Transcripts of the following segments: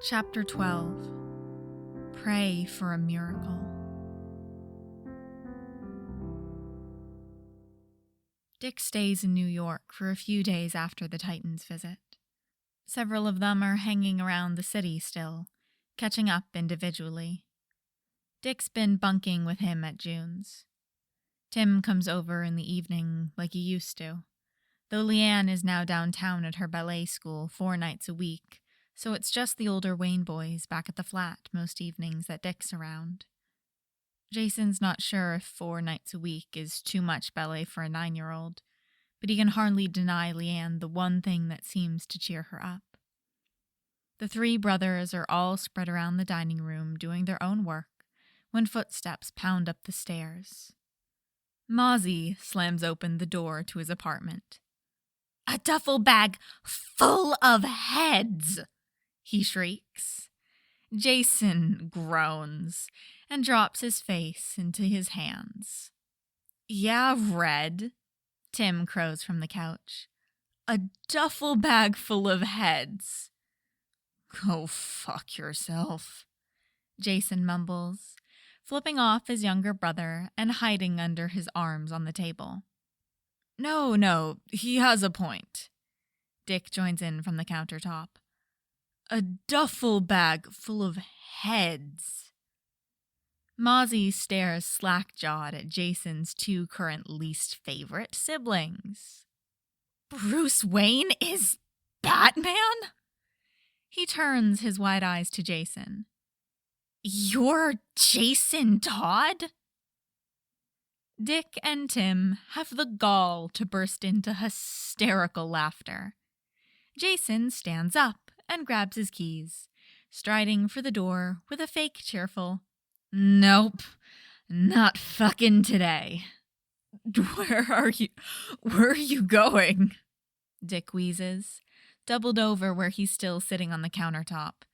Chapter 12. Pray for a Miracle. Dick stays in New York for a few days after the Titans' visit. Several of them are hanging around the city still, catching up individually. Dick's been bunking with him at June's. Tim comes over in the evening like he used to, though Lian is now downtown at her ballet school 4 nights a week, so it's just the older Wayne boys back at the flat most evenings that Dick's around. Jason's not sure if 4 nights a week is too much ballet for a 9-year-old, but he can hardly deny Lian the one thing that seems to cheer her up. The 3 brothers are all spread around the dining room doing their own work when footsteps pound up the stairs. Mozzie slams open the door to his apartment. "A duffel bag full of heads!" he shrieks. Jason groans and drops his face into his hands. "Yeah, Red," Tim crows from the couch. "A duffel bag full of heads." "Go fuck yourself," Jason mumbles, flipping off his younger brother and hiding under his arms on the table. No, he has a point." Dick joins in from the countertop. "A duffel bag full of heads." Mozzie stares slack-jawed at Jason's 2 current least favorite siblings. "Bruce Wayne is Batman?" He turns his wide eyes to Jason. "You're Jason Todd?" Dick and Tim have the gall to burst into hysterical laughter. Jason stands up and grabs his keys, striding for the door with a fake cheerful, "Nope, not fucking today." Where are you going?" Dick wheezes, doubled over where he's still sitting on the countertop.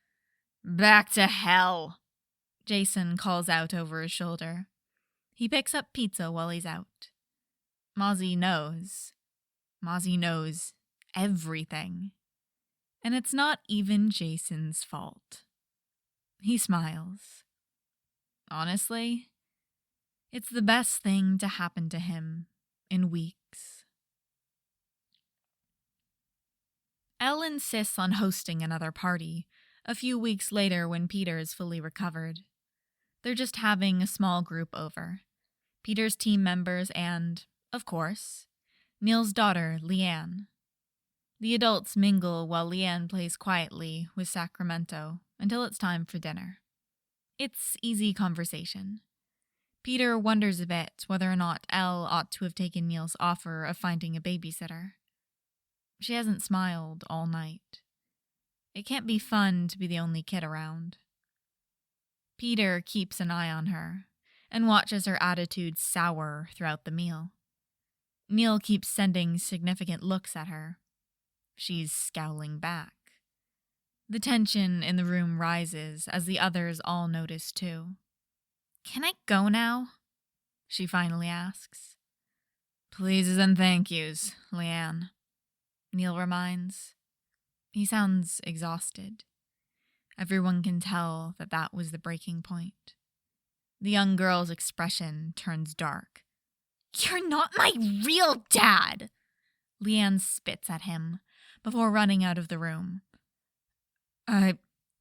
"Back to hell," Jason calls out over his shoulder. He picks up pizza while he's out. Mozzie knows. Mozzie knows everything. And it's not even Jason's fault. He smiles. Honestly, it's the best thing to happen to him in weeks. Elle insists on hosting another party a few weeks later when Peter is fully recovered. They're just having a small group over. Peter's team members and, of course, Neal's daughter, Lian. The adults mingle while Lian plays quietly with Sacramento until it's time for dinner. It's easy conversation. Peter wonders a bit whether or not Elle ought to have taken Neal's offer of finding a babysitter. She hasn't smiled all night. It can't be fun to be the only kid around. Peter keeps an eye on her and watches her attitude sour throughout the meal. Neal keeps sending significant looks at her. She's scowling back. The tension in the room rises as the others all notice too. "Can I go now?" she finally asks. "Pleases and thank yous, Lian," Neal reminds. He sounds exhausted. Everyone can tell that was the breaking point. The young girl's expression turns dark. "You're not my real dad!" Lian spits at him before running out of the room.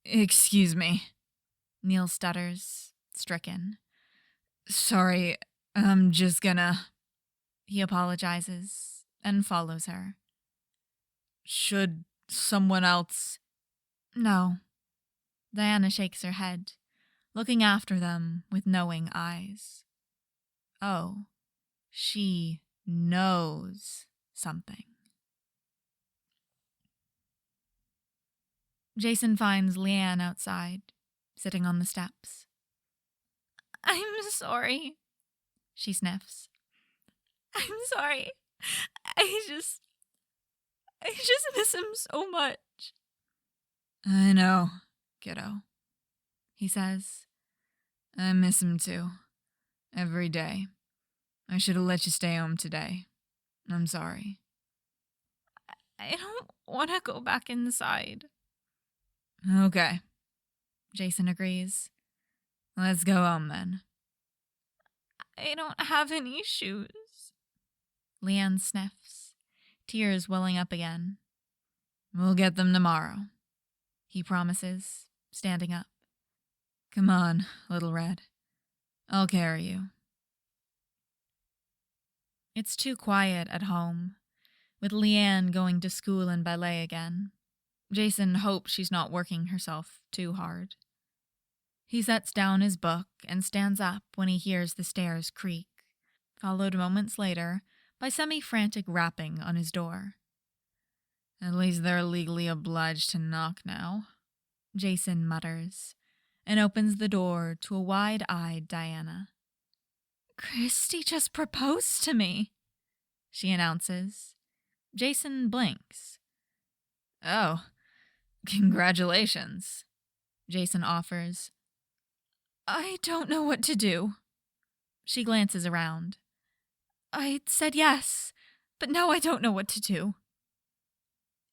Excuse me," Neal stutters, stricken. "Sorry, I'm just gonna..." He apologizes and follows her. "Should someone else..." "No." Diana shakes her head, looking after them with knowing eyes. Oh, she knows something. Jason finds Lian outside, sitting on the steps. "I'm sorry," she sniffs. "I'm sorry. I just miss him so much." "I know, kiddo," he says. "I miss him too. Every day. I should have let you stay home today. I'm sorry." "I don't want to go back inside." "Okay, Jason agrees. Let's go home then. I don't have any shoes. Lian sniffs, tears welling up again. We'll get them tomorrow, he promises, standing up. Come on, Little Red. I'll carry you. It's too quiet at home, with Lian going to school and ballet again. Jason hopes she's not working herself too hard. He sets down his book and stands up when he hears the stairs creak, followed moments later by semi-frantic rapping on his door. At least they're legally obliged to knock now, Jason mutters, and opens the door to a wide-eyed Diana. Christy just proposed to me, she announces. Jason blinks. Oh, congratulations, Jason offers. I don't know what to do. She glances around. I said yes, but now I don't know what to do.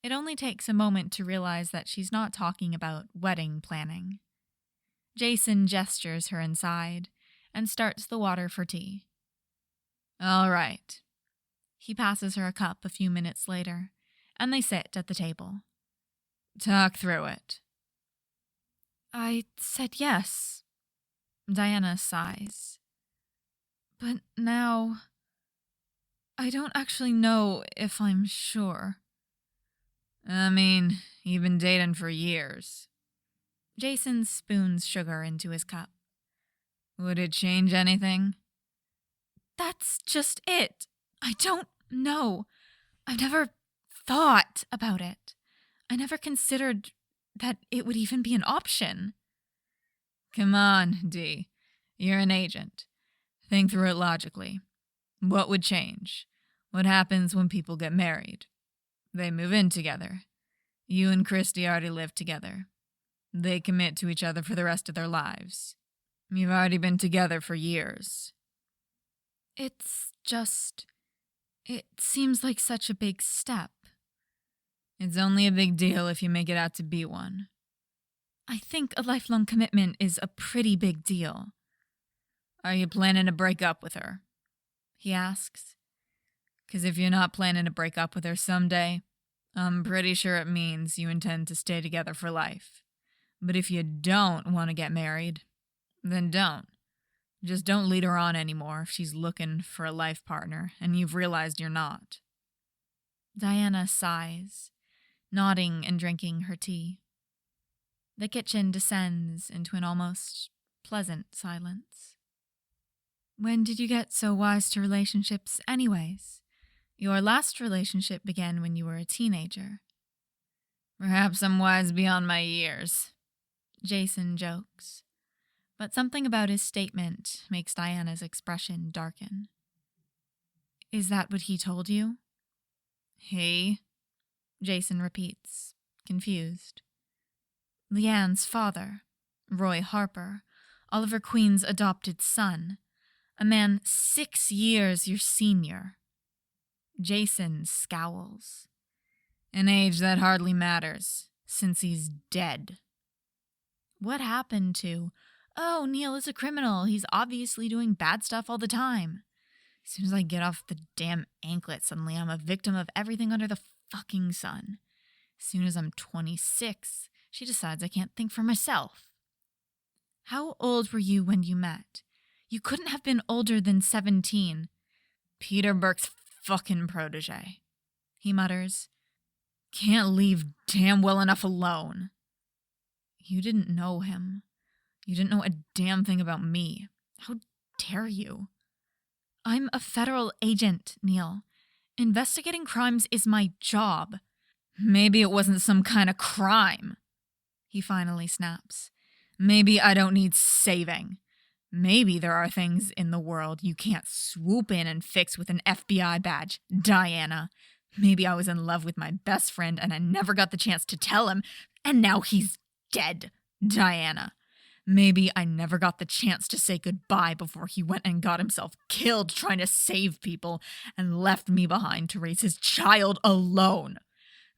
It only takes a moment to realize that she's not talking about wedding planning. Jason gestures her inside and starts the water for tea. All right. He passes her a cup a few minutes later, and they sit at the table. Talk through it. I said yes. Diana sighs. But now, I don't actually know if I'm sure. I mean, you've been dating for years. Jason spoons sugar into his cup. Would it change anything? That's just it. I don't know. I've never thought about it. I never considered that it would even be an option. Come on, Dee. You're an agent. Think through it logically. What would change? What happens when people get married? They move in together. You and Christy already live together. They commit to each other for the rest of their lives. You've already been together for years. It's just... It seems like such a big step. It's only a big deal if you make it out to be one. I think a lifelong commitment is a pretty big deal. Are you planning to break up with her? He asks. 'Cause if you're not planning to break up with her someday, I'm pretty sure it means you intend to stay together for life. But if you don't want to get married, then don't. Just don't lead her on anymore if she's looking for a life partner and you've realized you're not. Diana sighs, nodding and drinking her tea. The kitchen descends into an almost pleasant silence. When did you get so wise to relationships anyways? Your last relationship began when you were a teenager. Perhaps I'm wise beyond my years, Jason jokes. But something about his statement makes Diana's expression darken. Is that what he told you? He? Jason repeats, confused. Lian's father, Roy Harper, Oliver Queen's adopted son, a man 6 years your senior. Jason scowls. An age that hardly matters, since he's dead. What happened to, oh, Neal is a criminal, he's obviously doing bad stuff all the time. As soon as I get off the damn anklet, suddenly I'm a victim of everything under the fucking sun. As soon as I'm 26, she decides I can't think for myself. How old were you when you met? You couldn't have been older than 17. Peter Burke's fucking protege, he mutters. Can't leave damn well enough alone. You didn't know him. You didn't know a damn thing about me. How dare you? I'm a federal agent, Neal. Investigating crimes is my job. Maybe it wasn't some kind of crime, he finally snaps. Maybe I don't need saving. Maybe there are things in the world you can't swoop in and fix with an FBI badge, Diana. Maybe I was in love with my best friend and I never got the chance to tell him, and now he's dead, Diana. Maybe I never got the chance to say goodbye before he went and got himself killed trying to save people and left me behind to raise his child alone.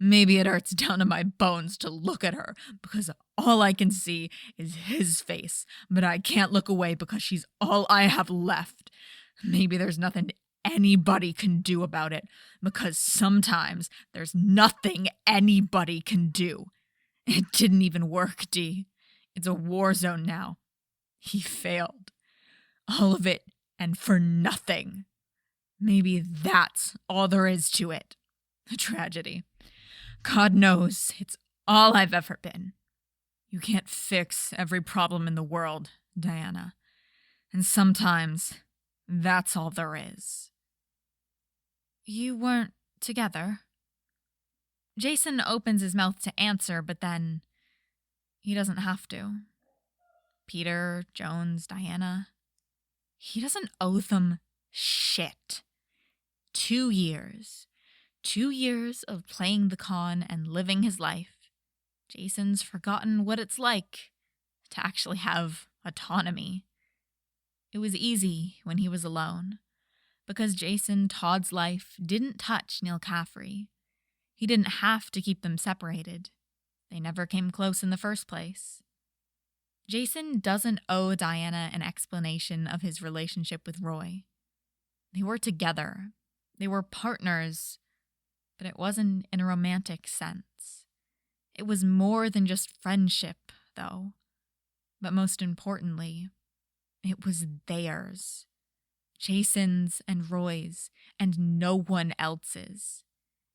Maybe it hurts down to my bones to look at her because all I can see is his face, but I can't look away because she's all I have left. Maybe there's nothing anybody can do about it because sometimes there's nothing anybody can do. It didn't even work, D. It's a war zone now. He failed. All of it, and for nothing. Maybe that's all there is to it. A tragedy. God knows it's all I've ever been. You can't fix every problem in the world, Diana. And sometimes that's all there is. You weren't together? Jason opens his mouth to answer, but then he doesn't have to. Peter, Jones, Diana. He doesn't owe them shit. 2 years. 2 years of playing the con and living his life. Jason's forgotten what it's like to actually have autonomy. It was easy when he was alone, because Jason Todd's life didn't touch Neal Caffrey. He didn't have to keep them separated. They never came close in the first place. Jason doesn't owe Diana an explanation of his relationship with Roy. They were together. They were partners, but it wasn't in a romantic sense. It was more than just friendship, though. But most importantly, it was theirs. Jason's and Roy's, and no one else's.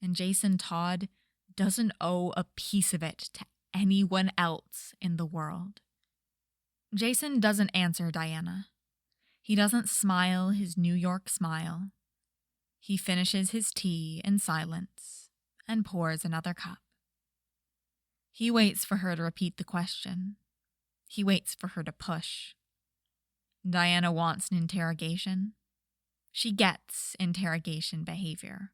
And Jason Todd doesn't owe a piece of it to anyone else in the world. Jason doesn't answer Diana. He doesn't smile his New York smile. He finishes his tea in silence and pours another cup. He waits for her to repeat the question. He waits for her to push. Diana wants an interrogation. She gets interrogation behavior.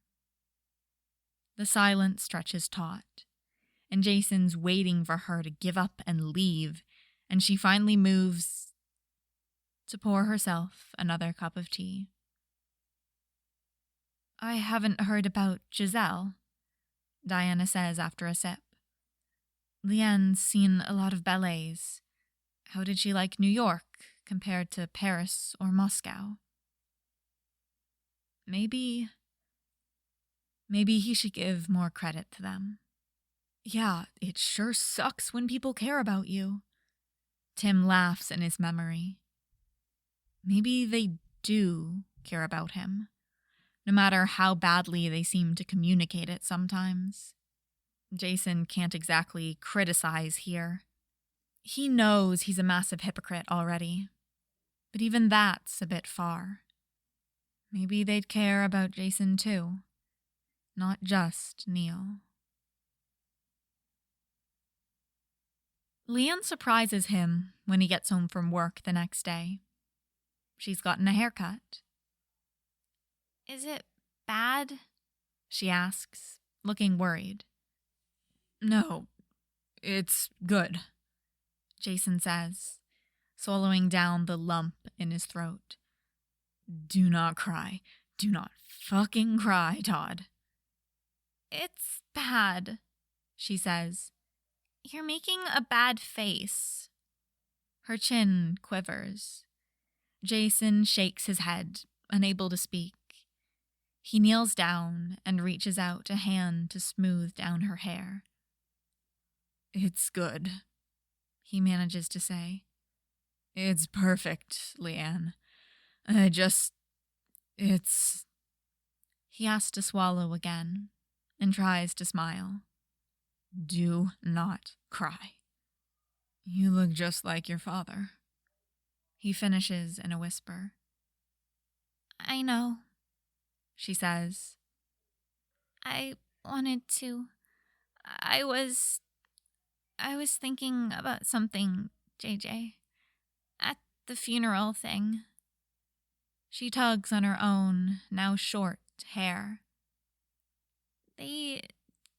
The silence stretches taut, and Jason's waiting for her to give up and leave, and she finally moves to pour herself another cup of tea. I haven't heard about Giselle, Diana says after a sip. Lian's seen a lot of ballets. How did she like New York compared to Paris or Moscow? Maybe he should give more credit to them. Yeah, it sure sucks when people care about you. Tim laughs in his memory. Maybe they do care about him, no matter how badly they seem to communicate it sometimes. Jason can't exactly criticize here. He knows he's a massive hypocrite already, but even that's a bit far. Maybe they'd care about Jason too, not just Neal. Lian surprises him when he gets home from work the next day. She's gotten a haircut. Is it bad? She asks, looking worried. No, it's good, Jason says, swallowing down the lump in his throat. Do not cry. Do not fucking cry, Todd. It's bad, she says. You're making a bad face. Her chin quivers. Jason shakes his head, unable to speak. He kneels down and reaches out a hand to smooth down her hair. It's good, he manages to say. It's perfect, Lian. He has to swallow again and tries to smile. Do not cry. You look just like your father. He finishes in a whisper. I know, she says. I wanted to. I was thinking about something, JJ. At the funeral thing. She tugs on her own, now short, hair. They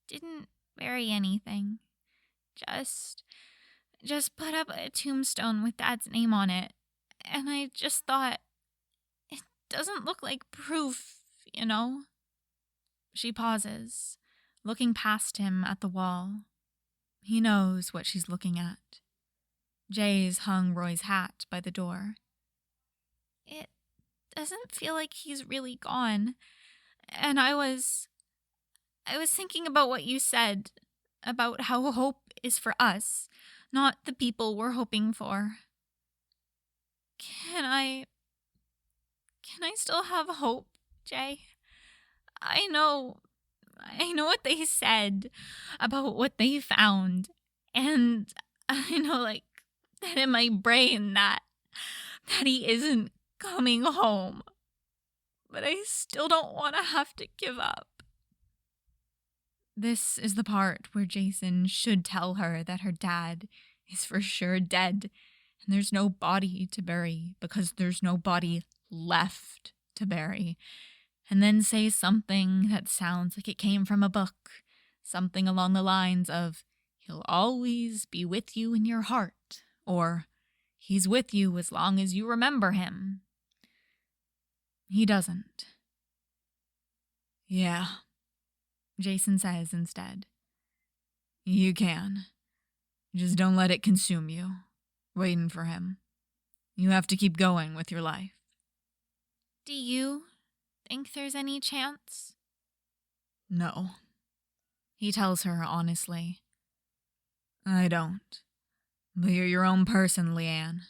didn't bury anything. Just put up a tombstone with Dad's name on it. And I just thought, it doesn't look like proof, you know? She pauses, looking past him at the wall. He knows what she's looking at. Jay's hung Roy's hat by the door. It doesn't feel like he's really gone. And I was thinking about what you said, about how hope is for us, not the people we're hoping for. Can I still have hope, Jay? I know what they said about what they found, and I know, like, that in my brain that he isn't coming home. But I still don't want to have to give up. This is the part where Jason should tell her that her dad is for sure dead, and there's no body to bury because there's no body left to bury, and then say something that sounds like it came from a book, something along the lines of, "He'll always be with you in your heart," or, "He's with you as long as you remember him." He doesn't. "Yeah," Jason says instead. "You can. Just don't let it consume you, waiting for him. You have to keep going with your life." "Do you think there's any chance?" "No," he tells her honestly. "I don't. But you're your own person, Lian.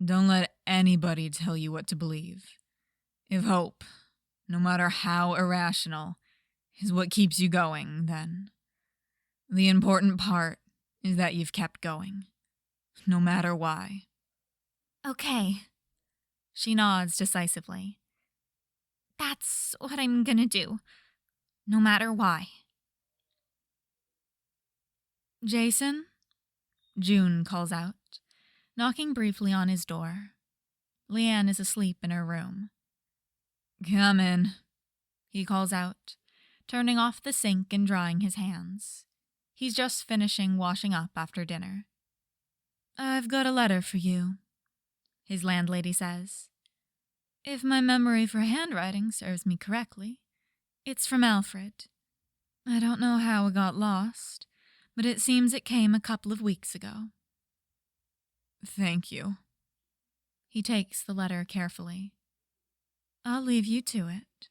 Don't let anybody tell you what to believe. If hope, no matter how irrational, is what keeps you going, then the important part is that you've kept going, no matter why." "Okay." She nods decisively. "That's what I'm gonna do, no matter why." "Jason?" June calls out, knocking briefly on his door. Lian is asleep in her room. "Come in," he calls out, turning off the sink and drying his hands. He's just finishing washing up after dinner. "I've got a letter for you," his landlady says. "If my memory for handwriting serves me correctly, it's from Alfred. I don't know how it got lost, but it seems it came a couple of weeks ago." "Thank you." He takes the letter carefully. "I'll leave you to it."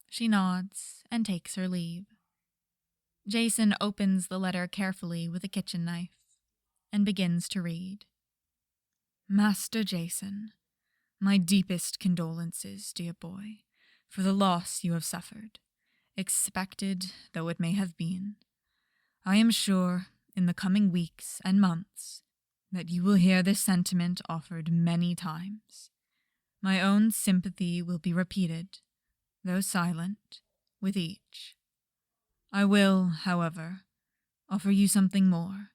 She nods and takes her leave. Jason opens the letter carefully with a kitchen knife and begins to read. "Master Jason, my deepest condolences, dear boy, for the loss you have suffered, expected though it may have been. I am sure, in the coming weeks and months, that you will hear this sentiment offered many times. My own sympathy will be repeated, though silent, with each. I will, however, offer you something more,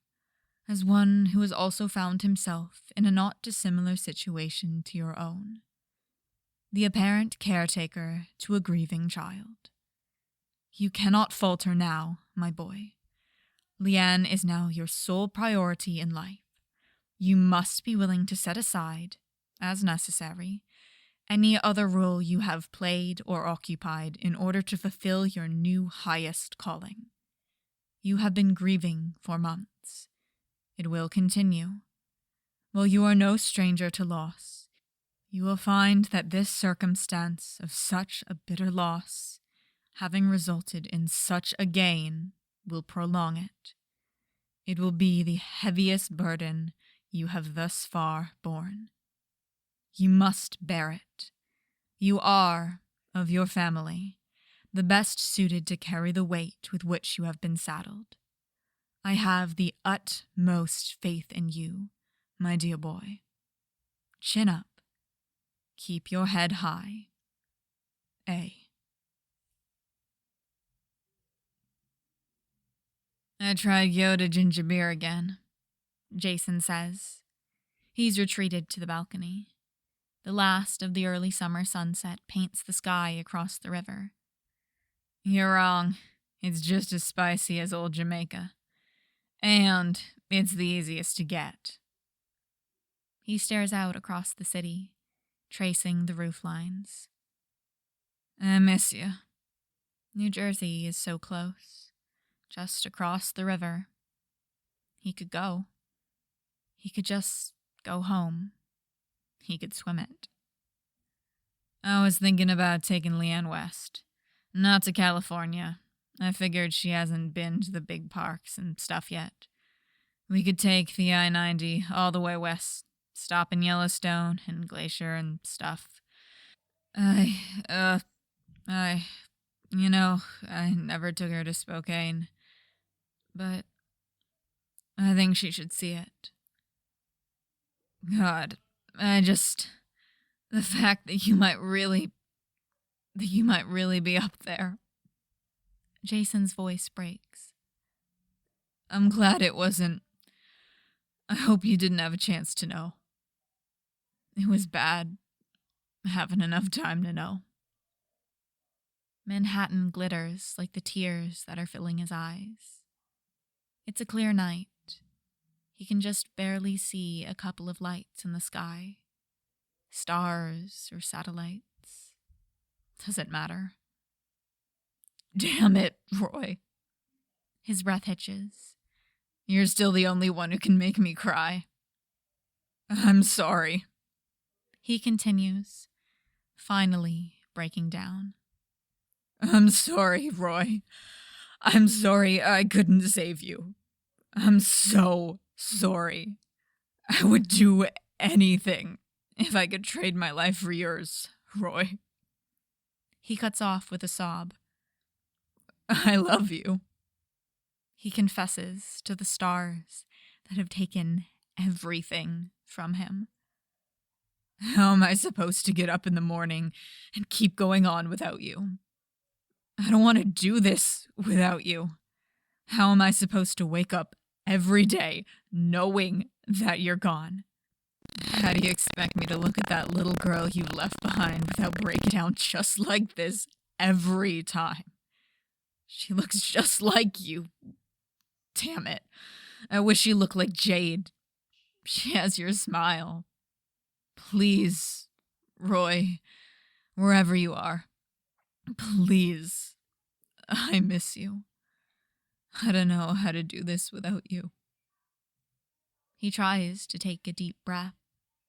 as one who has also found himself in a not dissimilar situation to your own. The apparent caretaker to a grieving child. You cannot falter now, my boy. Lian is now your sole priority in life. You must be willing to set aside, as necessary, any other role you have played or occupied in order to fulfill your new highest calling. You have been grieving for months. It will continue. While you are no stranger to loss, you will find that this circumstance of such a bitter loss, having resulted in such a gain, will prolong it. It will be the heaviest burden you have thus far borne. You must bear it. You are, of your family, the best suited to carry the weight with which you have been saddled. I have the utmost faith in you, my dear boy. Chin up. Keep your head high. A. I tried Yoda ginger beer again, Jason says. He's retreated to the balcony. The last of the early summer sunset paints the sky across the river. You're wrong. It's just as spicy as old Jamaica. And it's the easiest to get. He stares out across the city, tracing the roof lines. I miss you. New Jersey is so close. just across the river. He could go. He could just go home. He could swim it. I was thinking about taking Lian west. Not to California. I figured she hasn't been to the big parks and stuff yet. We could take the I-90 all the way west, stop in Yellowstone and Glacier and stuff. I never took her to Spokane, but I think she should see it. God, the fact that you might really be up there. Jason's voice breaks. I'm glad it wasn't. I hope you didn't have a chance to know. It was bad, having enough time to know. Manhattan glitters like the tears that are filling his eyes. It's a clear night. He can just barely see a couple of lights in the sky. Stars or satellites. Doesn't matter. Damn it, Roy. His breath hitches. You're still the only one who can make me cry. I'm sorry. He continues, finally breaking down. I'm sorry, Roy. I'm sorry I couldn't save you. I'm so sorry. I would do anything if I could trade my life for yours, Roy. He cuts off with a sob. I love you. He confesses to the stars that have taken everything from him. How am I supposed to get up in the morning and keep going on without you? I don't want to do this without you. How am I supposed to wake up every day knowing that you're gone? How do you expect me to look at that little girl you left behind without breaking down just like this every time? She looks just like you. Damn it. I wish she looked like Jade. She has your smile. Please, Roy, wherever you are, please, I miss you. I don't know how to do this without you. He tries to take a deep breath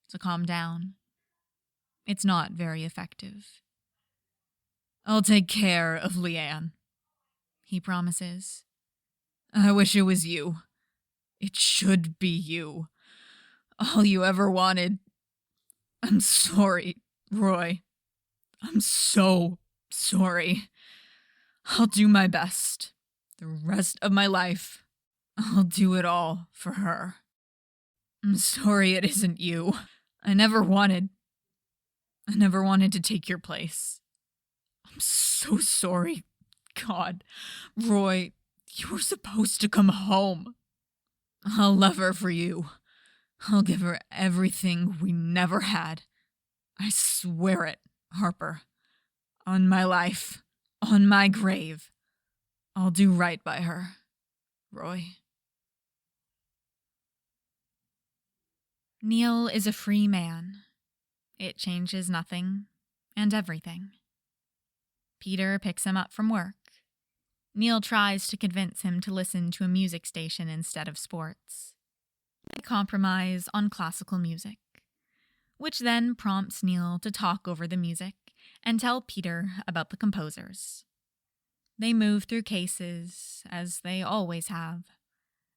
to calm down. It's not very effective. I'll take care of Lian, he promises. I wish it was you. It should be you. All you ever wanted. I'm sorry, Roy. I'm so sorry. I'll do my best. The rest of my life, I'll do it all for her. I'm sorry it isn't you. I never wanted to take your place. I'm so sorry. God, Roy, you were supposed to come home. I'll love her for you. I'll give her everything we never had. I swear it, Harper. On my life, on my grave, I'll do right by her, Roy. Neal is a free man. It changes nothing and everything. Peter picks him up from work. Neal tries to convince him to listen to a music station instead of sports. They compromise on classical music, which then prompts Neal to talk over the music and tell Peter about the composers. They move through cases, as they always have,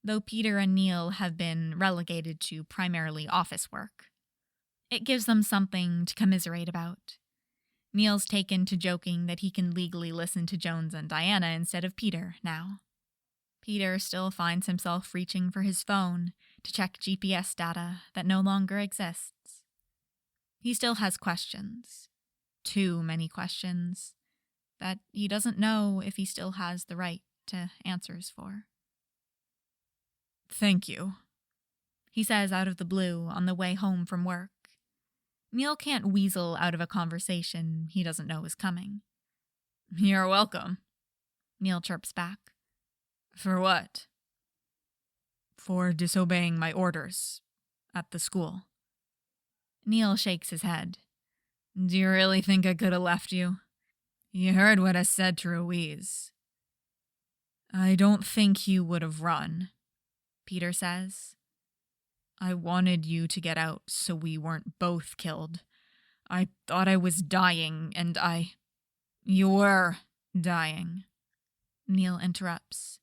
though Peter and Neal have been relegated to primarily office work. It gives them something to commiserate about. Neal's taken to joking that he can legally listen to Jones and Diana instead of Peter now. Peter still finds himself reaching for his phone to check GPS data that no longer exists. He still has questions. Too many questions that he doesn't know if he still has the right to answers for. Thank you, he says out of the blue on the way home from work. Neal can't weasel out of a conversation he doesn't know is coming. You're welcome, Neal chirps back. For what? For disobeying my orders at the school. Neal shakes his head. Do you really think I could have left you? You heard what I said to Ruiz. I don't think you would have run, Peter says. I wanted you to get out so we weren't both killed. I thought I was dying, and You were dying, Neal interrupts.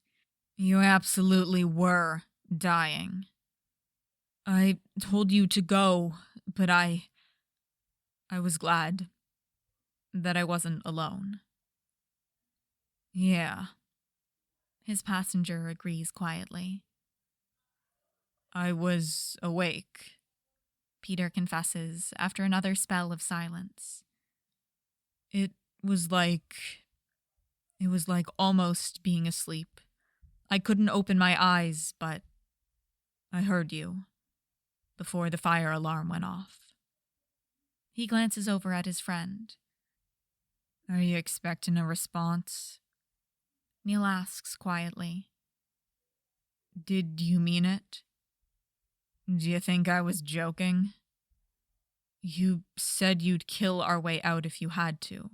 You absolutely were dying. I told you to go, but I was glad that I wasn't alone. Yeah, his passenger agrees quietly. I was awake, Peter confesses after another spell of silence. It was like almost being asleep. I couldn't open my eyes, but I heard you before the fire alarm went off. He glances over at his friend. Are you expecting a response? Neal asks quietly. Did you mean it? Do you think I was joking? You said you'd kill our way out if you had to.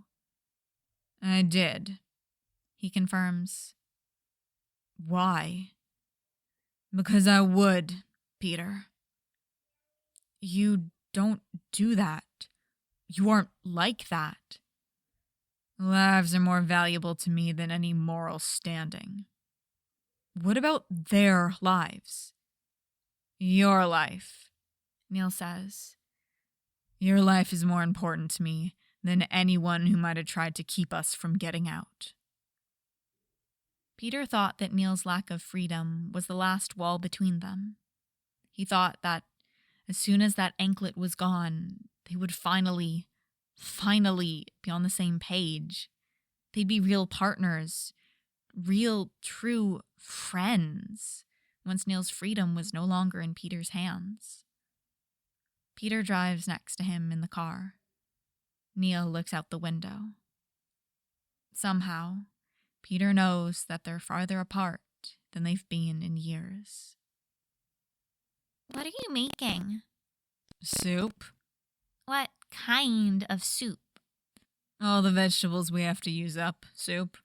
I did, he confirms. Why? Because I would, Peter. You don't do that. You aren't like that. Lives are more valuable to me than any moral standing. What about their lives? Your life, Neal says. Your life is more important to me than anyone who might have tried to keep us from getting out. Peter thought that Neal's lack of freedom was the last wall between them. He thought that as soon as that anklet was gone, they would finally be on the same page. They'd be real partners, real, true friends, once Neal's freedom was no longer in Peter's hands. Peter drives next to him in the car. Neal looks out the window. Somehow, Peter knows that they're farther apart than they've been in years. What are you making? Soup. What kind of soup? All the vegetables we have to use up. Soup.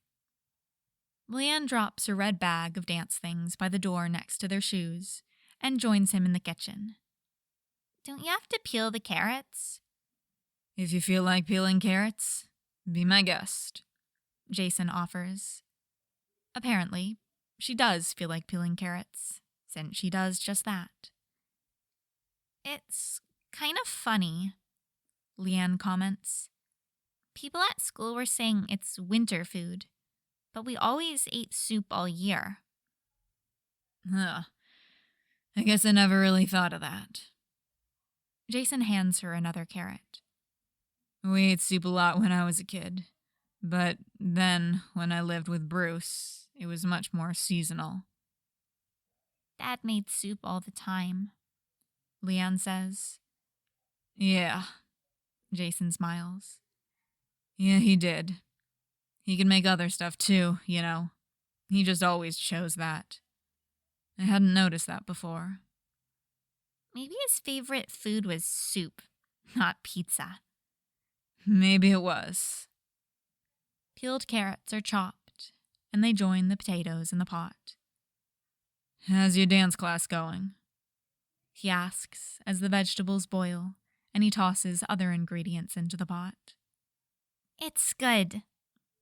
Lian drops her red bag of dance things by the door next to their shoes and joins him in the kitchen. Don't you have to peel the carrots? If you feel like peeling carrots, be my guest, Jason offers. Apparently, she does feel like peeling carrots, since she does just that. It's kind of funny, Lian comments. People at school were saying it's winter food, but we always ate soup all year. I guess I never really thought of that. Jason hands her another carrot. We ate soup a lot when I was a kid, but then when I lived with Bruce, it was much more seasonal. Dad made soup all the time, Lian says. Yeah, Jason smiles. Yeah, he did. He could make other stuff too, you know. He just always chose that. I hadn't noticed that before. Maybe his favorite food was soup, not pizza. Maybe it was. Peeled carrots are chopped, and they join the potatoes in the pot. How's your dance class going? He asks as the vegetables boil, and he tosses other ingredients into the pot. It's good,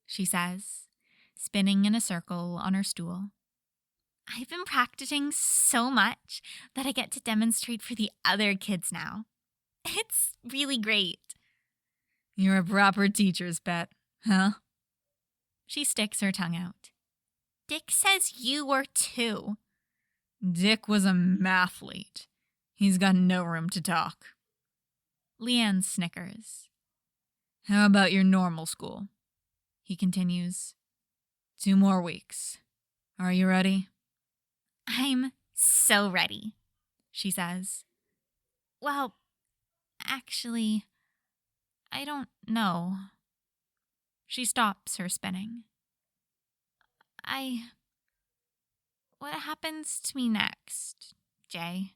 she says, spinning in a circle on her stool. I've been practicing so much that I get to demonstrate for the other kids now. It's really great. You're a proper teacher's pet, huh? She sticks her tongue out. Dick says you were too. Dick was a mathlete. He's got no room to talk. Lian snickers. How about your normal school? He continues. 2 more weeks. Are you ready? I'm so ready, she says. Well, actually, I don't know. She stops her spinning. What happens to me next, Jay?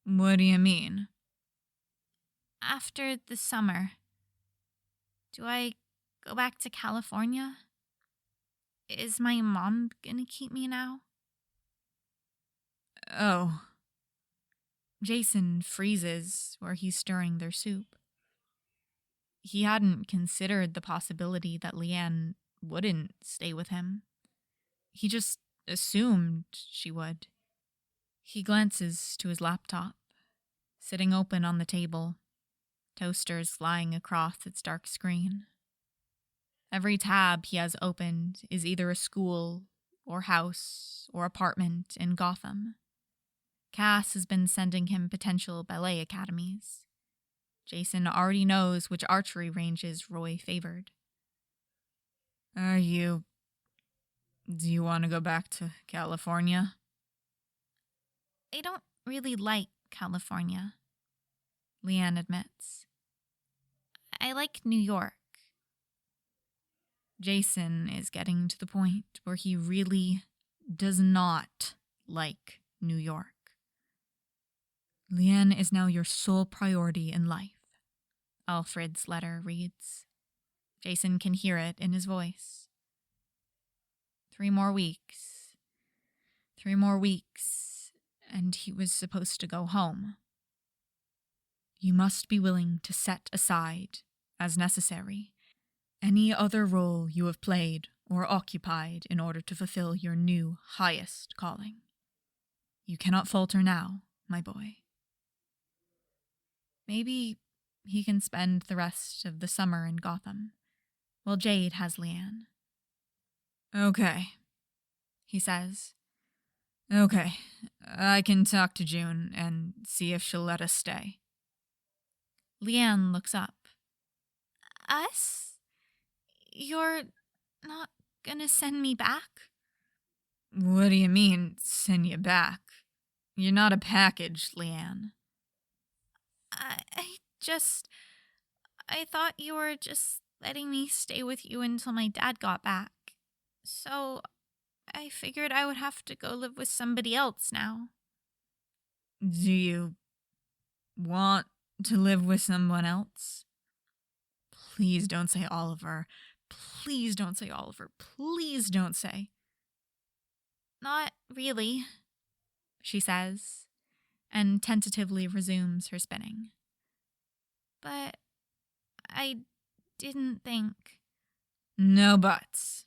What do you mean? After the summer, do I go back to California? Is my mom gonna keep me now? Oh. Jason freezes where he's stirring their soup. He hadn't considered the possibility that Lian wouldn't stay with him. He just assumed she would. He glances to his laptop, sitting open on the table, toasters lying across its dark screen. Every tab he has opened is either a school or house or apartment in Gotham. Cass has been sending him potential ballet academies. Jason already knows which archery ranges Roy favored. Do you want to go back to California? I don't really like California, Lian admits. I like New York. Jason is getting to the point where he really does not like New York. Lian is now your sole priority in life, Alfred's letter reads. Jason can hear it in his voice. 3 more weeks. 3 more weeks, and he was supposed to go home. You must be willing to set aside, as necessary, any other role you have played or occupied in order to fulfill your new highest calling. You cannot falter now, my boy. Maybe he can spend the rest of the summer in Gotham, while Jade has Lian. Okay, he says. Okay, I can talk to June and see if she'll let us stay. Lian looks up. Us? You're not gonna send me back? What do you mean, send you back? You're not a package, Lian. I thought you were just letting me stay with you until my dad got back. So I figured I would have to go live with somebody else now. Do you want to live with someone else? Please don't say Oliver. Please don't say Oliver. Please don't say. Not really, she says, and tentatively resumes her spinning. But I didn't think. No buts.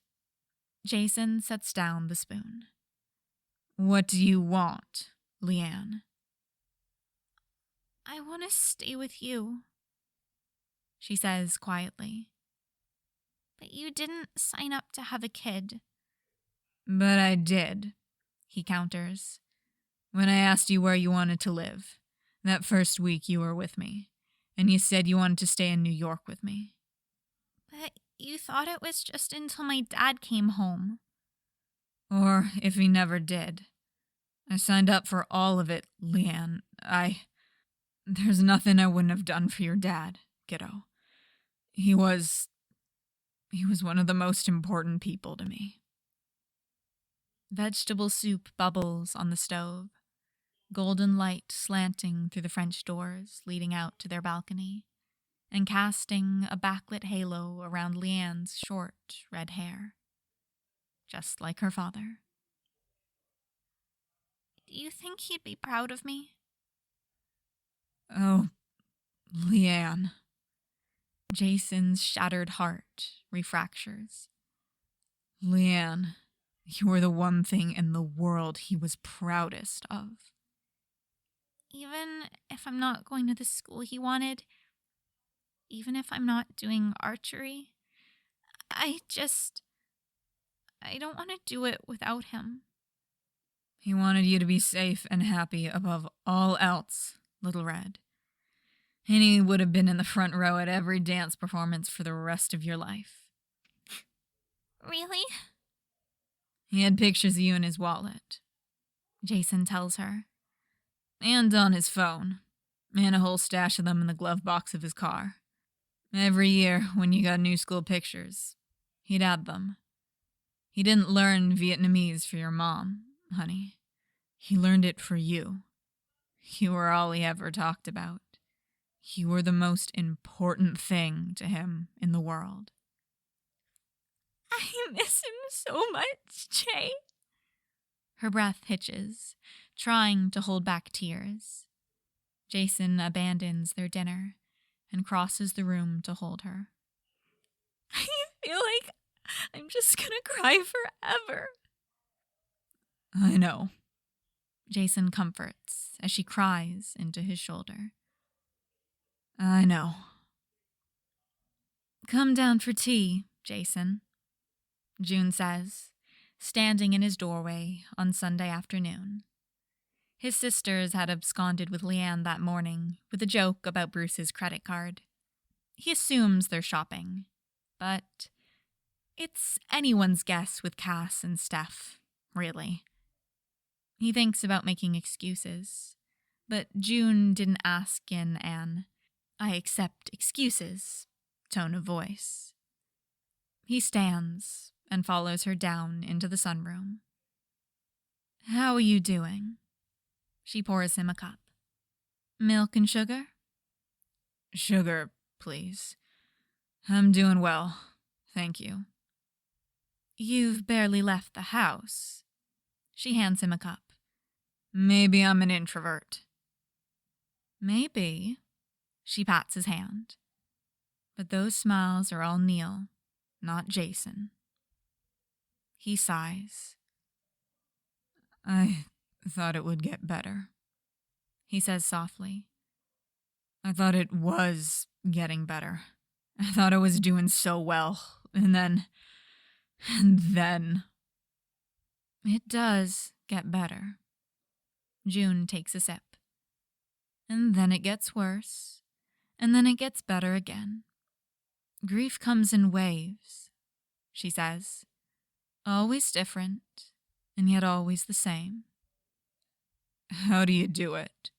Jason sets down the spoon. What do you want, Lian? I want to stay with you, she says quietly. But you didn't sign up to have a kid. But I did, he counters. When I asked you where you wanted to live, that first week you were with me, and you said you wanted to stay in New York with me. But you thought it was just until my dad came home. Or if he never did. I signed up for all of it, Lian. There's nothing I wouldn't have done for your dad, kiddo. He was one of the most important people to me. Vegetable soup bubbles on the stove, golden light slanting through the French doors leading out to their balcony, and casting a backlit halo around Lian's short red hair, just like her father. Do you think he'd be proud of me? Oh, Lian. Jason's shattered heart refractures. Lian, you were the one thing in the world he was proudest of. Even if I'm not going to the school he wanted, even if I'm not doing archery, I don't want to do it without him. He wanted you to be safe and happy above all else, Little Red. And he would have been in the front row at every dance performance for the rest of your life. Really? He had pictures of you in his wallet, Jason tells her. And on his phone, and a whole stash of them in the glove box of his car. Every year, when you got new school pictures, he'd add them. He didn't learn Vietnamese for your mom, honey. He learned it for you. You were all he ever talked about. You were the most important thing to him in the world. I miss him so much, Jay. Her breath hitches, trying to hold back tears. Jason abandons their dinner and crosses the room to hold her. I feel like I'm just gonna cry forever. I know. Jason comforts as she cries into his shoulder. I know. Come down for tea, Jason, June says, standing in his doorway on Sunday afternoon. His sisters had absconded with Lian that morning with a joke about Bruce's credit card. He assumes they're shopping, but it's anyone's guess with Cass and Steph, really. He thinks about making excuses, but June didn't ask in an "I accept excuses" tone of voice. He stands and follows her down into the sunroom. How are you doing? She pours him a cup. Milk and sugar? Sugar, please. I'm doing well, thank you. You've barely left the house. She hands him a cup. Maybe I'm an introvert. Maybe. She pats his hand. But those smiles are all Neal, not Jason. He sighs. I thought it would get better, he says softly. I thought it was getting better. I thought I was doing so well, and then... It does get better. June takes a sip. And then it gets worse, and then it gets better again. Grief comes in waves, she says. Always different, and yet always the same. How do you do it?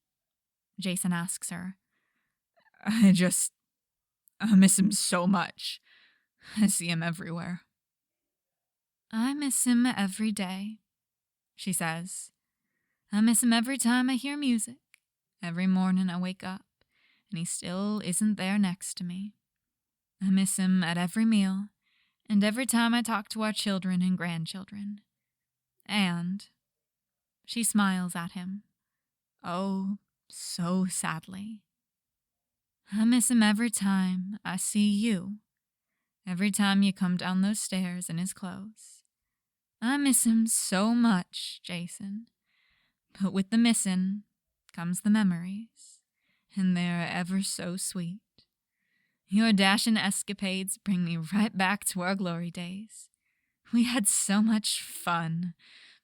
Jason asks her. I miss him so much. I see him everywhere. I miss him every day, she says. I miss him every time I hear music, every morning I wake up, and he still isn't there next to me. I miss him at every meal, and every time I talk to our children and grandchildren. And she smiles at him. Oh, so sadly. I miss him every time I see you. Every time you come down those stairs in his clothes. I miss him so much, Jason. But with the missing comes the memories, and they're ever so sweet. Your dashing escapades bring me right back to our glory days. We had so much fun,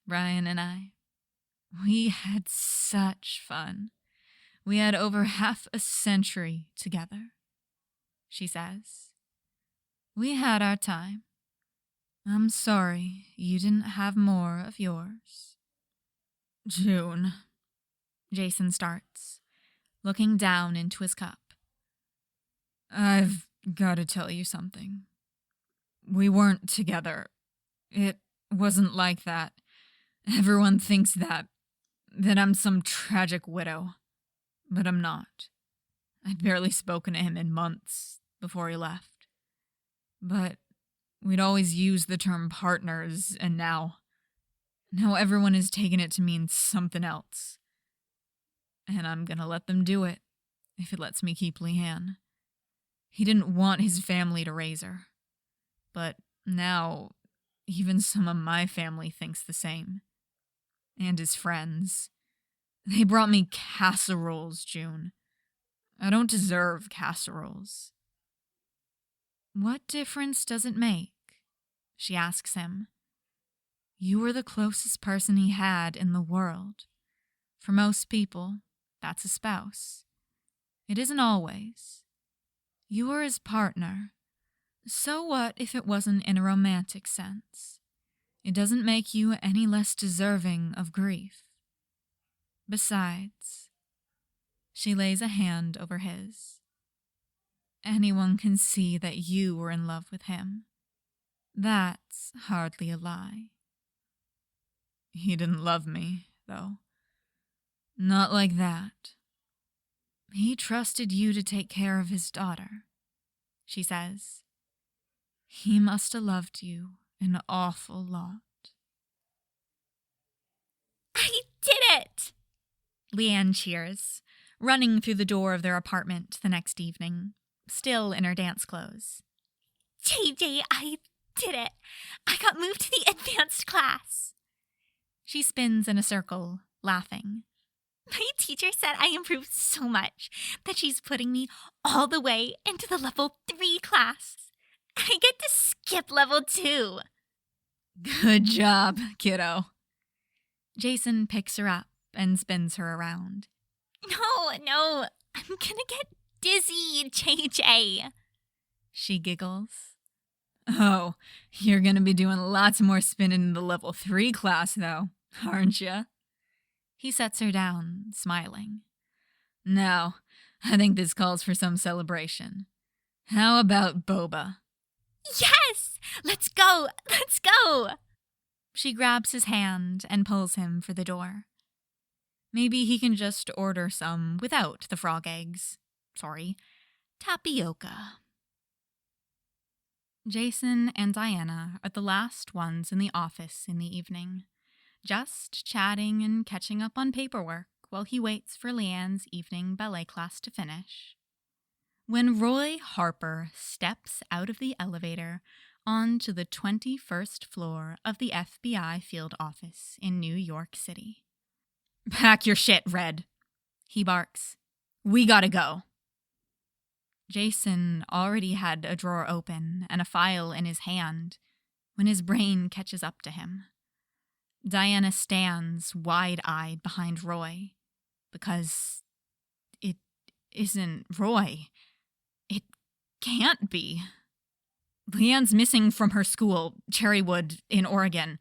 Brian and I. We had such fun. We had over half a century together, she says. We had our time. I'm sorry you didn't have more of yours. June, Jason starts, looking down into his cup. I've got to tell you something. We weren't together. It wasn't like that. Everyone thinks that I'm some tragic widow. But I'm not. I'd barely spoken to him in months before he left. But we'd always used the term partners, and now everyone has taken it to mean something else. And I'm gonna let them do it, if it lets me keep Lian. He didn't want his family to raise her. But now, even some of my family thinks the same. And his friends. They brought me casseroles, June. I don't deserve casseroles. What difference does it make? She asks him. You were the closest person he had in the world. For most people, that's a spouse. It isn't always. You were his partner. So what if it wasn't in a romantic sense? It doesn't make you any less deserving of grief. Besides, she lays a hand over his. Anyone can see that you were in love with him. That's hardly a lie. He didn't love me, though. Not like that. He trusted you to take care of his daughter, she says. He must have loved you an awful lot. I did it! Lian cheers, running through the door of their apartment the next evening, still in her dance clothes. JJ, I did it! I got moved to the advanced class! She spins in a circle, laughing. My teacher said I improved so much that she's putting me all the way into the level 3 class. I get to skip level 2. Good job, kiddo. Jason picks her up and spins her around. No, I'm gonna get dizzy, JJ. She giggles. Oh, you're gonna be doing lots more spinning in the level 3 class, though, aren't you? He sets her down, smiling. Now, I think this calls for some celebration. How about boba? Yes! Let's go! Let's go! She grabs his hand and pulls him for the door. Maybe he can just order some without the frog eggs. Sorry, tapioca. Jason and Diana are the last ones in the office in the evening, just chatting and catching up on paperwork while he waits for Lian's evening ballet class to finish. When Roy Harper steps out of the elevator onto the 21st floor of the FBI field office in New York City. Pack your shit, Red, he barks. We gotta go. Jason already had a drawer open and a file in his hand when his brain catches up to him. Diana stands wide-eyed behind Roy because it isn't Roy. It can't be. Lian's missing from her school, Cherrywood, in Oregon.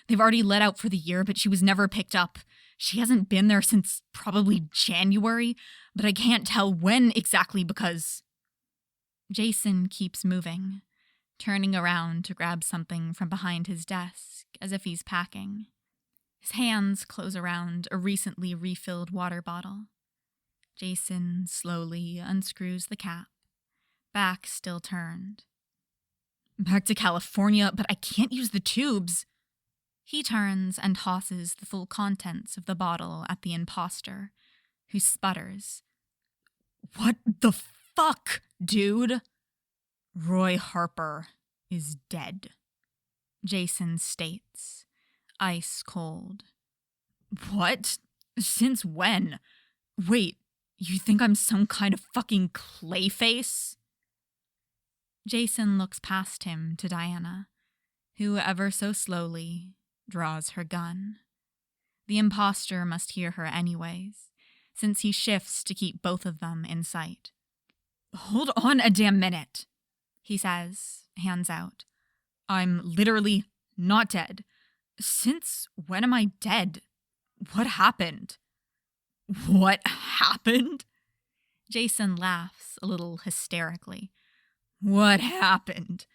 They've already let out for the year, but she was never picked up. She hasn't been there since probably January, but I can't tell when exactly because... Jason keeps moving, turning around to grab something from behind his desk as if he's packing. His hands close around a recently refilled water bottle. Jason slowly unscrews the cap, back still turned. Back to California, but I can't use the tubes. He turns and tosses the full contents of the bottle at the imposter, who sputters. What the fuck, dude? Roy Harper is dead, Jason states, ice cold. What? Since when? Wait, you think I'm some kind of fucking clayface? Jason looks past him to Diana, who ever so slowly draws her gun. The imposter must hear her anyways, since he shifts to keep both of them in sight. Hold on a damn minute, he says, hands out. I'm literally not dead. Since when am I dead? What happened? What happened? Jason laughs a little hysterically. What happened?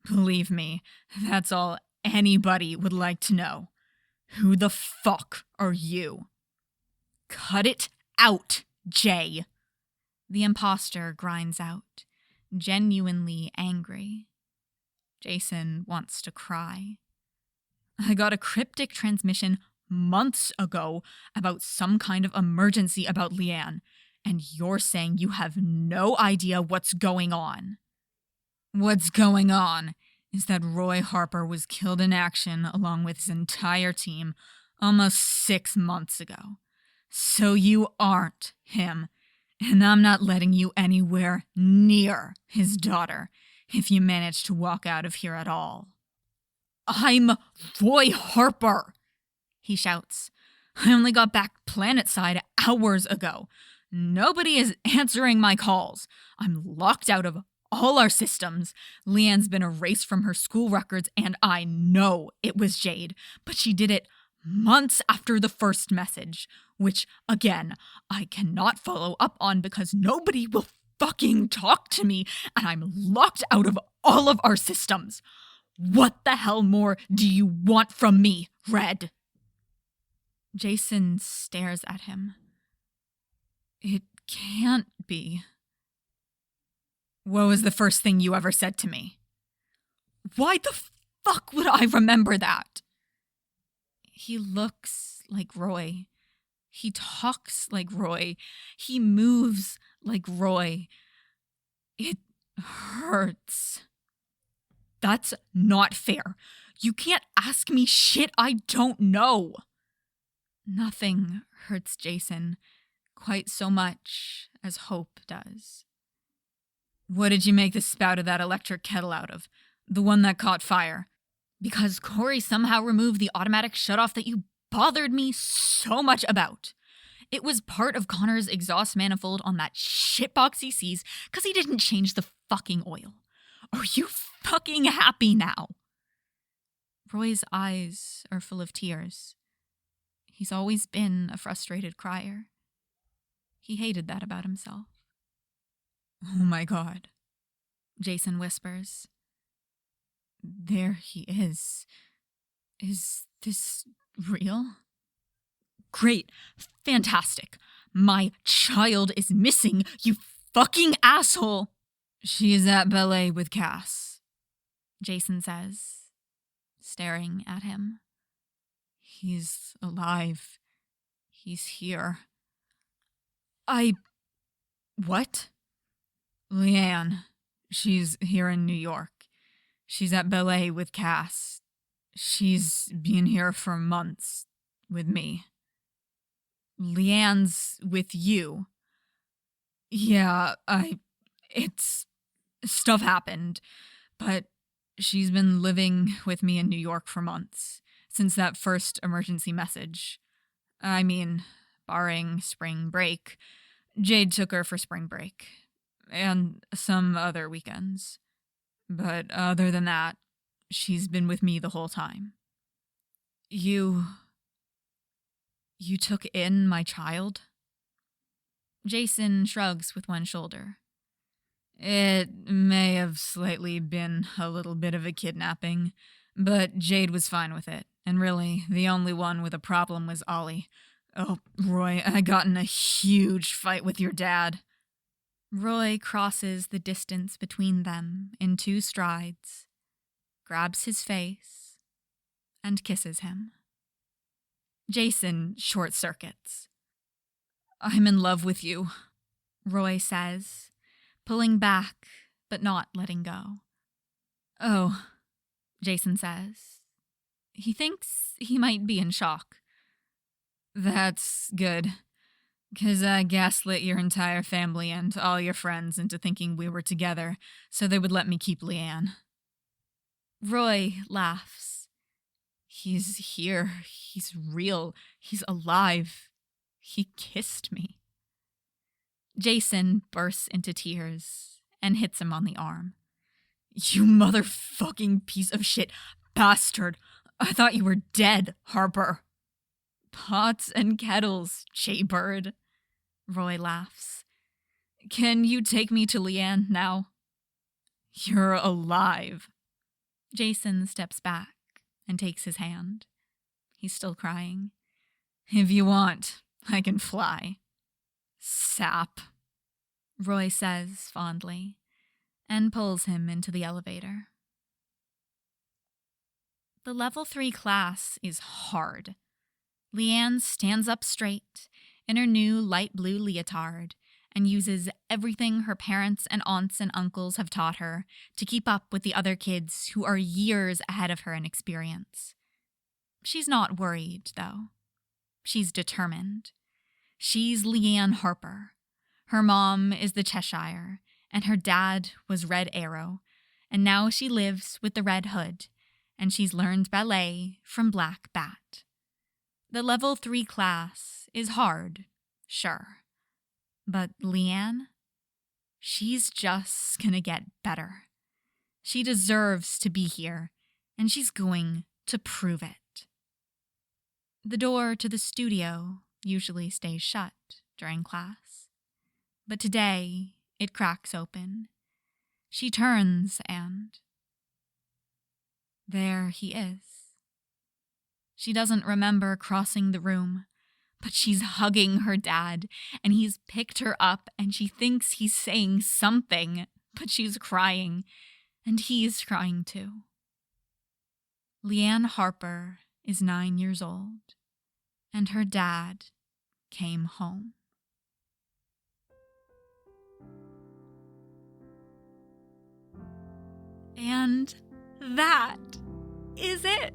Believe me, that's all anybody would like to know. Who the fuck are you? Cut it out, Jay. The imposter grinds out, genuinely angry. Jason wants to cry. I got a cryptic transmission months ago about some kind of emergency about Lian, and you're saying you have no idea what's going on. What's going on is that Roy Harper was killed in action along with his entire team almost 6 months ago. So you aren't him, and I'm not letting you anywhere near his daughter if you manage to walk out of here at all. I'm Roy Harper, he shouts. I only got back planetside hours ago. Nobody is answering my calls. I'm locked out of all our systems. Lian's been erased from her school records, and I know it was Jade, but she did it months after the first message, which, again, I cannot follow up on because nobody will fucking talk to me, and I'm locked out of all of our systems. What the hell more do you want from me, Red? Jason stares at him. It can't be. What was the first thing you ever said to me? Why the fuck would I remember that? He looks like Roy. He talks like Roy. He moves like Roy. It hurts. That's not fair. You can't ask me shit I don't know. Nothing hurts Jason quite so much as hope does. What did you make the spout of that electric kettle out of? The one that caught fire? Because Corey somehow removed the automatic shutoff that you bothered me so much about. It was part of Connor's exhaust manifold on that shitbox he sees because he didn't change the fucking oil. Are you fucking happy now? Roy's eyes are full of tears. He's always been a frustrated crier. He hated that about himself. Oh my God, Jason whispers. There he is. Is this real? Great. Fantastic. My child is missing, you fucking asshole. She is at ballet with Cass, Jason says, staring at him. He's alive. He's here. What? Lian. She's here in New York. She's at ballet with Cass. She's been here for months with me. Lian's with you. Yeah, stuff happened, but she's been living with me in New York for months, since that first emergency message. I mean, barring spring break. Jade took her for spring break, and some other weekends. But other than that, she's been with me the whole time. You took in my child? Jason shrugs with one shoulder. It may have slightly been a little bit of a kidnapping, but Jade was fine with it, and really, the only one with a problem was Ollie. Oh, Roy, I got in a huge fight with your dad. Roy crosses the distance between them in 2 strides, grabs his face, and kisses him. Jason short circuits. I'm in love with you, Roy says, pulling back but not letting go. Oh, Jason says. He thinks he might be in shock. That's good, 'cause I gaslit your entire family and all your friends into thinking we were together so they would let me keep Lian. Roy laughs. He's here. He's real. He's alive. He kissed me. Jason bursts into tears and hits him on the arm. You motherfucking piece of shit bastard. I thought you were dead, Harper. Pots and kettles, Jaybird. Roy laughs. Can you take me to Lian now? You're alive. Jason steps back and takes his hand. He's still crying. If you want, I can fly. Sap, Roy says fondly, and pulls him into the elevator. The level 3 class is hard. Lian stands up straight in her new light blue leotard and uses everything her parents and aunts and uncles have taught her to keep up with the other kids who are years ahead of her in experience. She's not worried, though. She's determined. She's Lian Harper. Her mom is the Cheshire, and her dad was Red Arrow, and now she lives with the Red Hood, and she's learned ballet from Black Bat. The level 3 class is hard, sure. But Lian? She's just gonna get better. She deserves to be here, and she's going to prove it. The door to the studio usually stays shut during class, but today it cracks open. She turns and there he is. She doesn't remember crossing the room, but she's hugging her dad, and he's picked her up, and she thinks he's saying something, but she's crying, and he's crying too. Lian Harper is 9 years old, and her dad came home. And that is it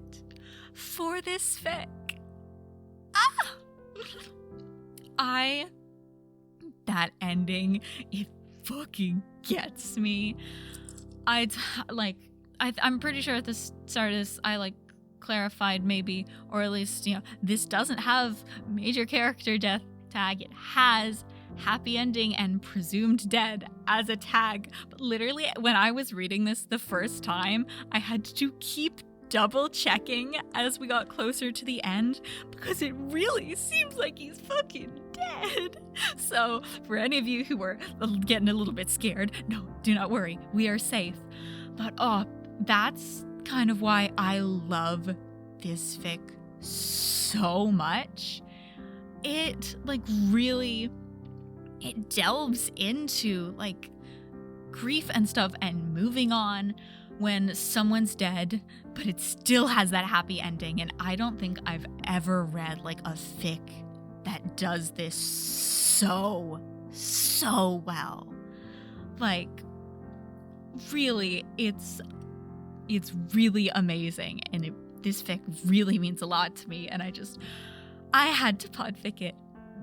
for this fic. That ending, it fucking gets me. I'm pretty sure at the start of this, I clarified maybe, or at least, this doesn't have major character death tag. It has happy ending and presumed dead as a tag. But literally, when I was reading this the first time, I had to keep double checking as we got closer to the end, because it really seems like he's fucking dead. So for any of you who were getting a little bit scared, no, do not worry, we are safe. But that's kind of why I love this fic so much. It really, it delves into grief and stuff and moving on when someone's dead, but it still has that happy ending. And I don't think I've ever read a fic that does this so well. Really, it's really amazing, and this fic really means a lot to me, and I had to podfic it.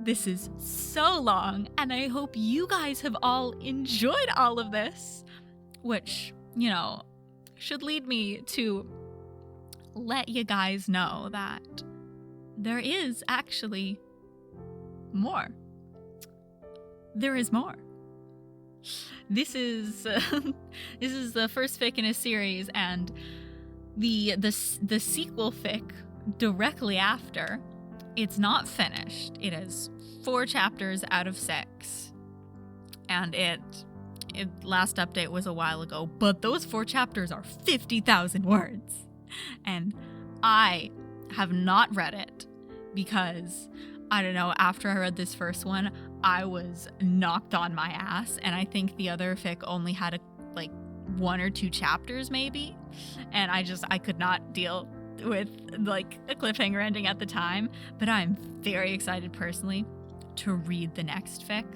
This is so long, and I hope you guys have all enjoyed all of this, which, should lead me to let you guys know that there is actually more. There is more. This is the first fic in a series, and the sequel fic directly after. It's not finished. It is 4 chapters out of 6, and it last update was a while ago. But those 4 chapters are 50,000 words, and I have not read it because, I don't know, after I read this first one, I was knocked on my ass, and I think the other fic only had 1 or 2 chapters maybe, and I could not deal with a cliffhanger ending at the time. But I'm very excited personally to read the next fic.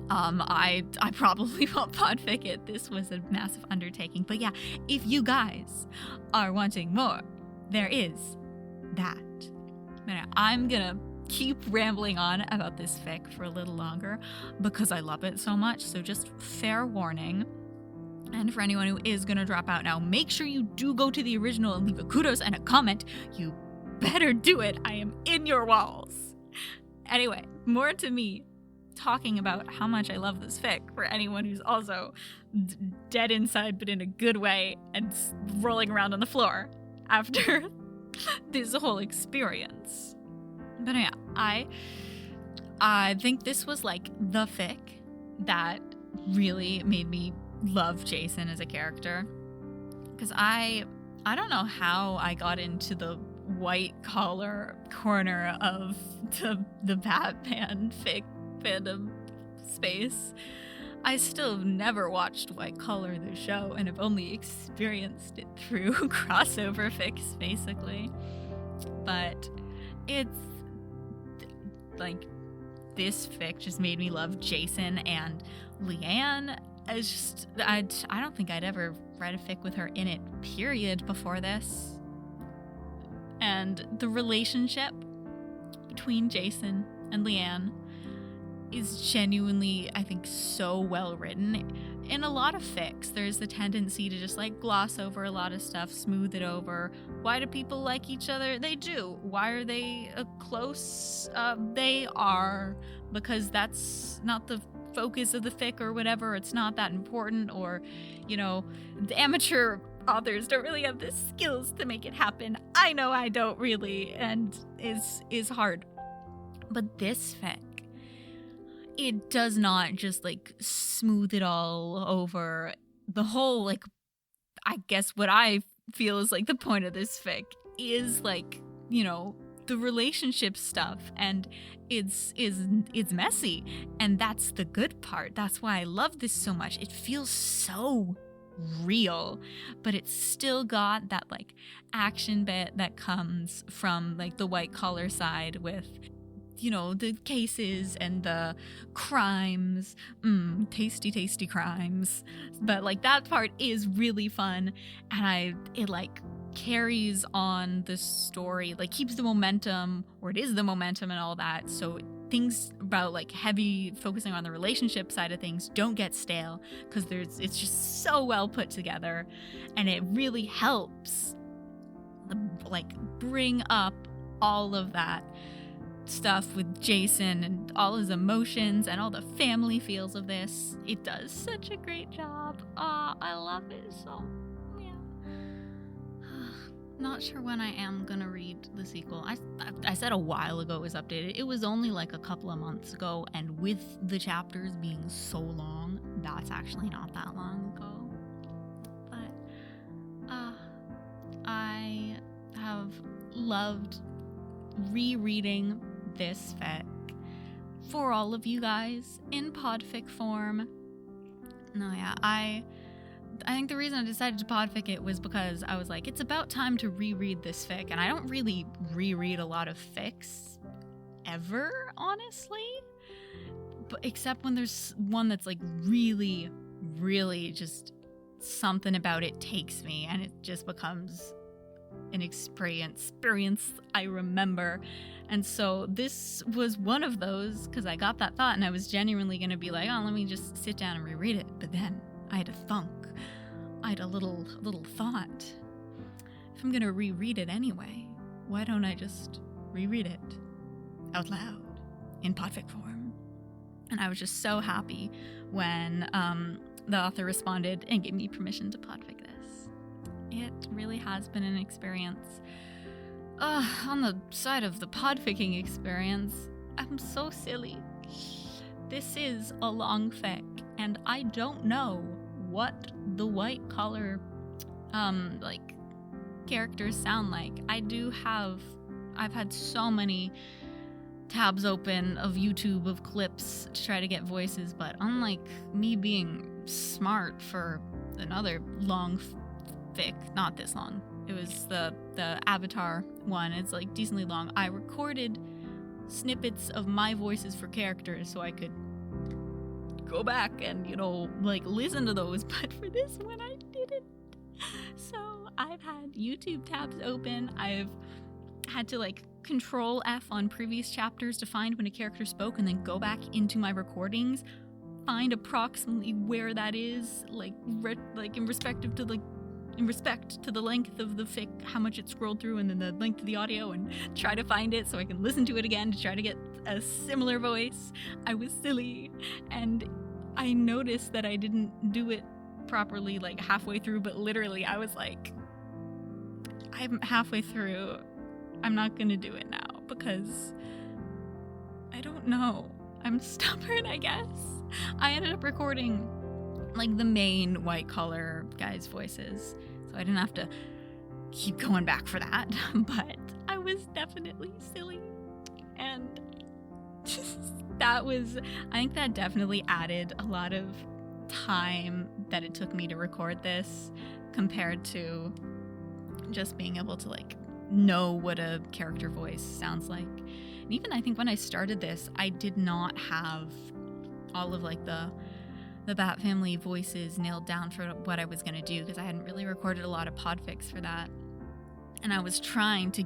I probably won't podfic it. This was a massive undertaking. But yeah, if you guys are wanting more, there is that. I'm gonna keep rambling on about this fic for a little longer because I love it so much. So just fair warning. And for anyone who is gonna drop out now, make sure you do go to the original and leave a kudos and a comment. You better do it. I am in your walls. Anyway, more to me talking about how much I love this fic for anyone who's also dead inside but in a good way and rolling around on the floor after this whole experience. But yeah, I think this was the fic that really made me love Jason as a character, because I don't know how I got into the white collar corner of the Batman fic fandom space. I still have never watched White Collar the show, and have only experienced it through crossover fics basically. But it's this fic just made me love Jason, and Lian is I don't think I'd ever read a fic with her in it, period, before this. And the relationship between Jason and Lian is genuinely, I think, so well written. In a lot of fics, there's the tendency to just gloss over a lot of stuff, smooth it over. Why do people like each other? They do. Why are they close? They are, because that's not the focus of the fic or whatever. It's not that important, or, the amateur authors don't really have the skills to make it happen. I know I don't really, and is hard. But this fic, it does not just smooth it all over. The whole I guess what I feel is the point of this fic is the relationship stuff, and it's messy, and that's the good part. That's why I love this so much. It feels so real, but it's still got that like action bit that comes from like the white collar side with, you know, the cases and the crimes, tasty crimes. But like that part is really fun, and it like carries on the story, like keeps the momentum, or it is the momentum and all that. So things about like heavy focusing on the relationship side of things don't get stale, because it's just so well put together, and it really helps like bring up all of that stuff with Jason and all his emotions and all the family feels of this. It does such a great job. I love it so. Not sure when I am gonna read the sequel. I said a while ago it was updated. It was only like a couple of months ago, and with the chapters being so long, that's actually not that long ago. But I have loved rereading this fic for all of you guys in PODFIC form. No, yeah, I think the reason I decided to podfic it was because I was like, it's about time to reread this fic, and I don't really reread a lot of fics ever, honestly, but except when there's one that's like really, really just something about it takes me, and it just becomes an experience I remember. And so this was one of those, because I got that thought and I was genuinely going to be like, oh, let me just sit down and reread it. But then I had a thunk. I had a little thought. If I'm going to reread it anyway, why don't I just reread it out loud in podfic form? And I was just so happy when the author responded and gave me permission to podfic this. It really has been an experience. On the side of the podficking experience, I'm so silly. This is a long fic, and I don't know what the white collar like characters sound like. I've had so many tabs open of YouTube of clips to try to get voices, but unlike me being smart for another long fic, not this long, it was the Avatar one, it's like decently long, I recorded snippets of my voices for characters so I could go back and, you know, like listen to those, but for this one I didn't. So I've had YouTube tabs open, I've had to like Control F on previous chapters to find when a character spoke and then go back into my recordings, find approximately where that is, like in respect to the length of the fic, how much it scrolled through, and then the length of the audio, and try to find it so I can listen to it again to try to get a similar voice. I was silly, and I noticed that I didn't do it properly like halfway through, but literally I was like, I'm halfway through, I'm not gonna do it now because I don't know. I'm stubborn, I guess. I ended up recording like the main white collar guys' voices, so I didn't have to keep going back for that, but I was definitely silly, and I think that definitely added a lot of time that it took me to record this compared to just being able to like know what a character voice sounds like. And even I think when I started this, I did not have all of like the Bat Family voices nailed down for what I was going to do, because I hadn't really recorded a lot of podfics for that. And I was trying to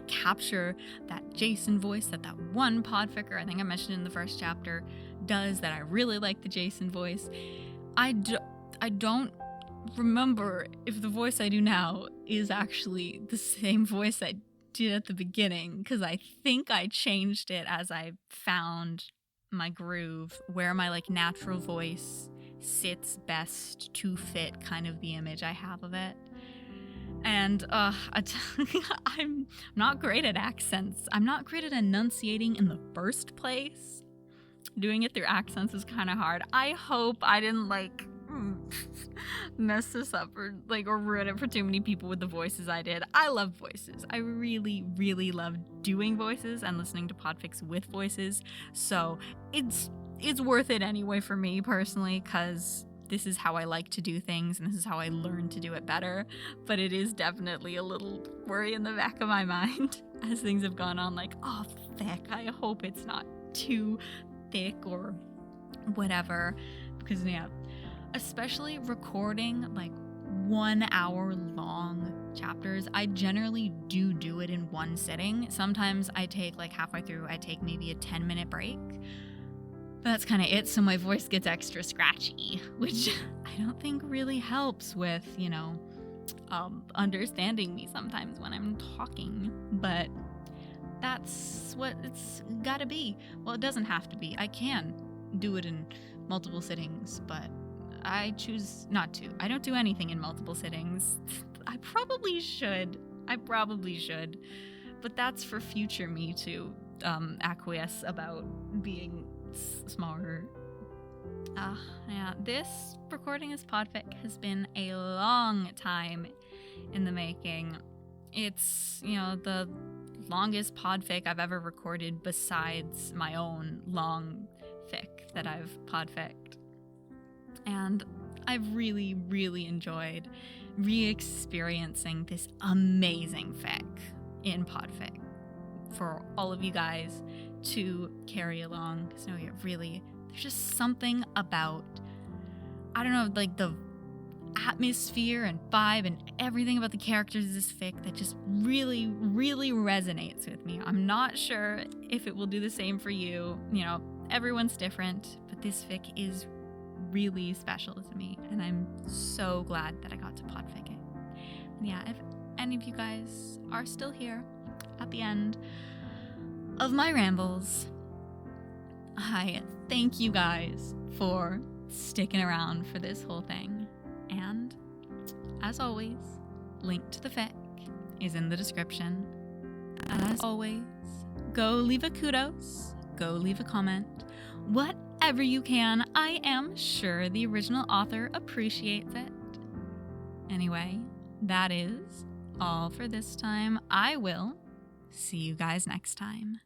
capture that Jason voice that one podficker, I think I mentioned in the first chapter, does, that I really like the Jason voice. I don't remember if the voice I do now is actually the same voice I did at the beginning, because I think I changed it as I found my groove, where my like natural voice sits best to fit kind of the image I have of it. And I'm not great at accents. I'm not great at enunciating in the first place. Doing it through accents is kind of hard. I hope I didn't like mess this up or ruin it for too many people with the voices I did. I love voices. I really, really love doing voices and listening to podfics with voices. So it's worth it anyway for me personally, because this is how I like to do things and this is how I learned to do it better. But it is definitely a little worry in the back of my mind as things have gone on, like, oh, thick. I hope it's not too thick or whatever. Because, yeah, especially recording like 1 hour long chapters, I generally do it in one sitting. Sometimes I take like halfway through, I take maybe a 10-minute break. That's kind of it, so my voice gets extra scratchy, which I don't think really helps with, understanding me sometimes when I'm talking, but that's what it's gotta be. Well, it doesn't have to be. I can do it in multiple sittings, but I choose not to. I don't do anything in multiple sittings. I probably should, but that's for future me to acquiesce about being smarter. Yeah, this recording as PODFIC has been a long time in the making. It's, the longest PODFIC I've ever recorded besides my own long fic that I've PODFIC'd. And I've really, really enjoyed re-experiencing this amazing fic in PODFIC for all of you guys to carry along. Because there's just something about, I don't know, like the atmosphere and vibe and everything about the characters of this fic that just really, really resonates with me. I'm not sure if it will do the same for you. Everyone's different, but this fic is really special to me, and I'm so glad that I got to PODFIC it. And yeah, if any of you guys are still here at the end of my rambles, I thank you guys for sticking around for this whole thing. And as always, link to the fic is in the description. As always, go leave a kudos, go leave a comment, whatever you can. I am sure the original author appreciates it. Anyway, that is all for this time. I will see you guys next time.